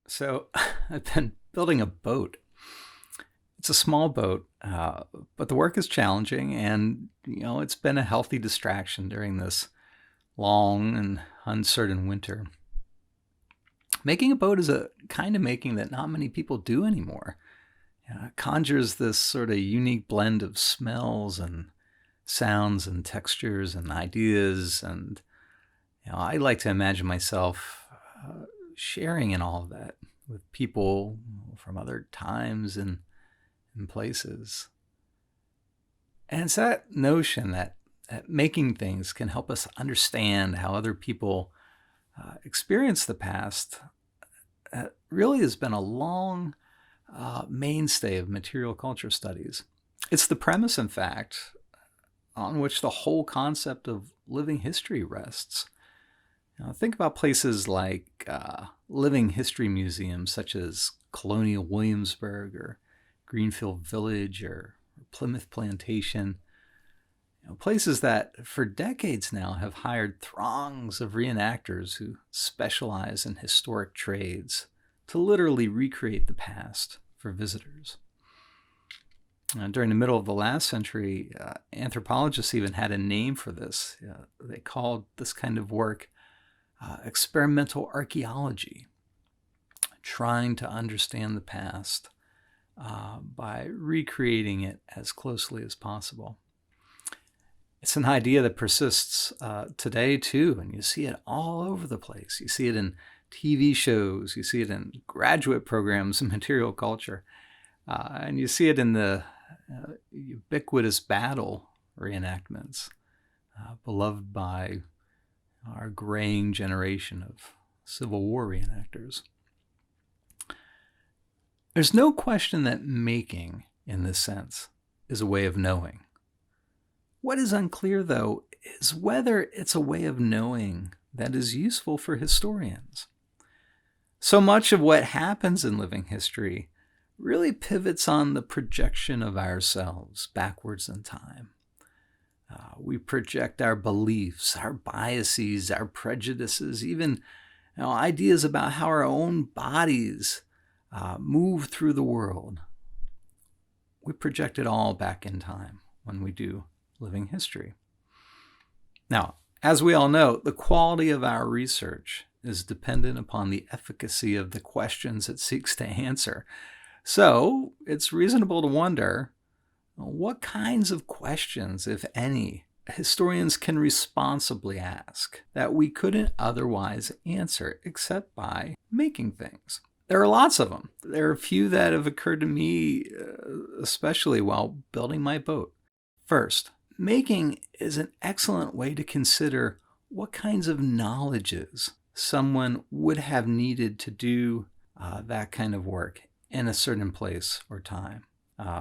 So I've been building a boat. It's a small boat, but the work is challenging, and it's been a healthy distraction during this long and uncertain winter. Making a boat is a kind of making that not many people do anymore. It conjures this sort of unique blend of smells and sounds and textures and ideas, and I like to imagine myself sharing in all of that with people from other times and places. And it's that notion that making things can help us understand how other people experience the past that really has been a long mainstay of material culture studies. It's the premise, in fact, on which the whole concept of living history rests. Think about places like living history museums such as Colonial Williamsburg or Greenfield Village or Plymouth Plantation. Places that for decades now have hired throngs of reenactors who specialize in historic trades to literally recreate the past for visitors. During the middle of the last century, anthropologists even had a name for this. They called this kind of work experimental archaeology, trying to understand the past by recreating it as closely as possible. It's an idea that persists today too, and you see it all over the place. You see it in TV shows, you see it in graduate programs in material culture, and you see it in the ubiquitous battle reenactments, beloved by our graying generation of Civil War reenactors. There's no question that making, in this sense, is a way of knowing. What is unclear, though, is whether it's a way of knowing that is useful for historians. So much of what happens in living history really pivots on the projection of ourselves backwards in time. We project our beliefs, our biases, our prejudices, even ideas about how our own bodies move through the world. We project it all back in time when we do living history. Now, as we all know, the quality of our research is dependent upon the efficacy of the questions it seeks to answer. So it's reasonable to wonder what kinds of questions, if any, historians can responsibly ask that we couldn't otherwise answer except by making things. There are lots of them. There are a few that have occurred to me, especially while building my boat. First, making is an excellent way to consider what kinds of knowledges someone would have needed to do that kind of work in a certain place or time.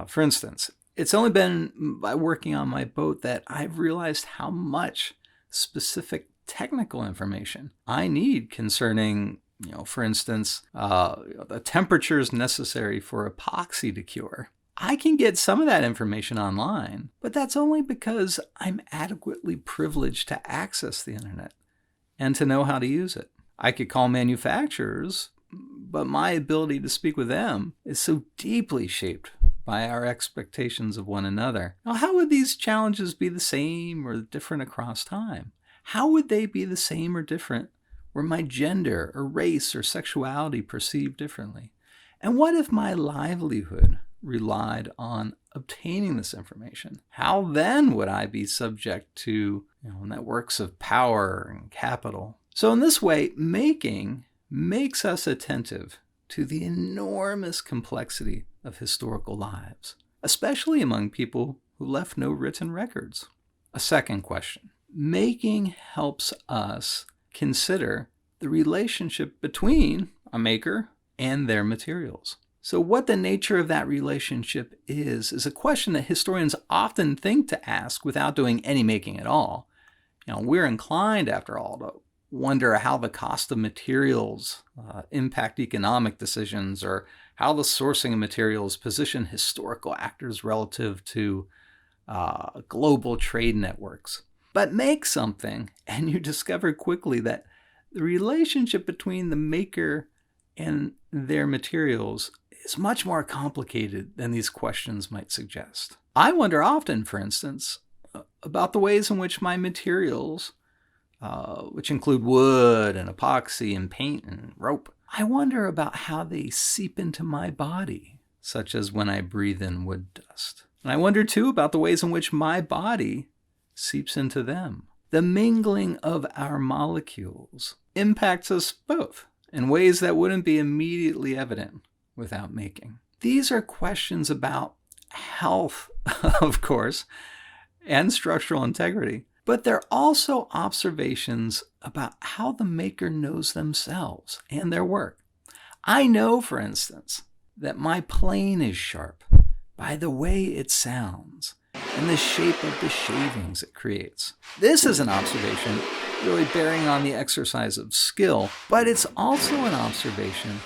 For instance, it's only been by working on my boat that I've realized how much specific technical information I need concerning, for instance, the temperatures necessary for epoxy to cure. I can get some of that information online, but that's only because I'm adequately privileged to access the internet and to know how to use it. I could call manufacturers, but my ability to speak with them is so deeply shaped by our expectations of one another. Now, how would these challenges be the same or different across time? How would they be the same or different were my gender or race or sexuality perceived differently? And what if my livelihood relied on obtaining this information? How then would I be subject to networks of power and capital? So in this way, making makes us attentive to the enormous complexity of historical lives, especially among people who left no written records. A second question. Making helps us consider the relationship between a maker and their materials. So what the nature of that relationship is a question that historians often think to ask without doing any making at all. We're inclined, after all, to wonder how the cost of materials impact economic decisions, or how the sourcing of materials position historical actors relative to global trade networks. But make something, and you discover quickly that the relationship between the maker and their materials is much more complicated than these questions might suggest. I wonder often, for instance, about the ways in which my materials, which include wood and epoxy and paint and rope, I wonder about how they seep into my body, such as when I breathe in wood dust. And I wonder too about the ways in which my body seeps into them. The mingling of our molecules impacts us both in ways that wouldn't be immediately evident without making. These are questions about health, of course, and structural integrity, but they're also observations about how the maker knows themselves and their work. I know, for instance, that my plane is sharp by the way it sounds and the shape of the shavings it creates. This is an observation really bearing on the exercise of skill, but it's also an observation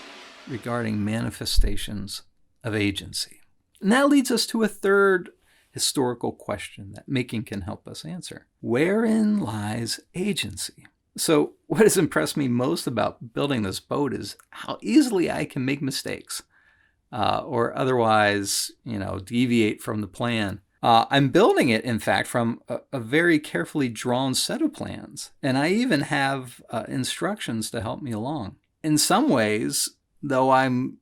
regarding manifestations of agency. And that leads us to a third historical question that making can help us answer. Wherein lies agency? So what has impressed me most about building this boat is how easily I can make mistakes or otherwise, deviate from the plan. I'm building it, in fact, from a very carefully drawn set of plans, and I even have instructions to help me along. In some ways, though I'm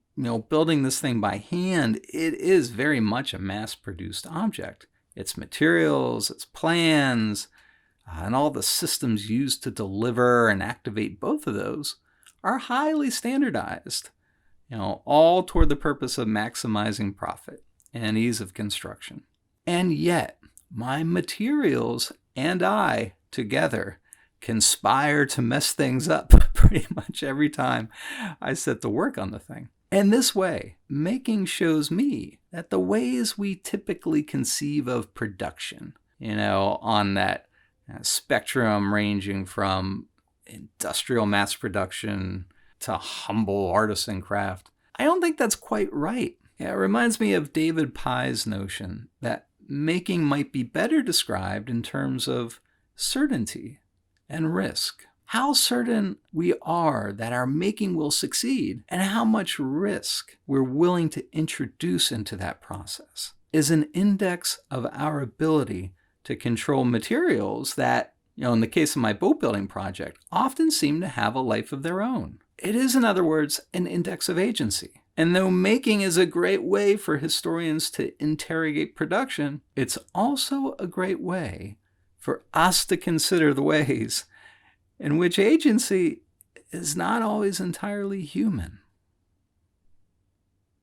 building this thing by hand, it is very much a mass-produced object. Its materials, its plans, and all the systems used to deliver and activate both of those are highly standardized, all toward the purpose of maximizing profit and ease of construction. And yet, my materials and I together conspire to mess things up pretty much every time I set to work on the thing. And this way, making shows me that the ways we typically conceive of production, on that spectrum ranging from industrial mass production to humble artisan craft, I don't think that's quite right. It reminds me of David Pye's notion that making might be better described in terms of certainty and risk. How certain we are that our making will succeed and how much risk we're willing to introduce into that process is an index of our ability to control materials that, in the case of my boat building project, often seem to have a life of their own. It is, in other words, an index of agency. And though making is a great way for historians to interrogate production, it's also a great way for us to consider the ways in which agency is not always entirely human.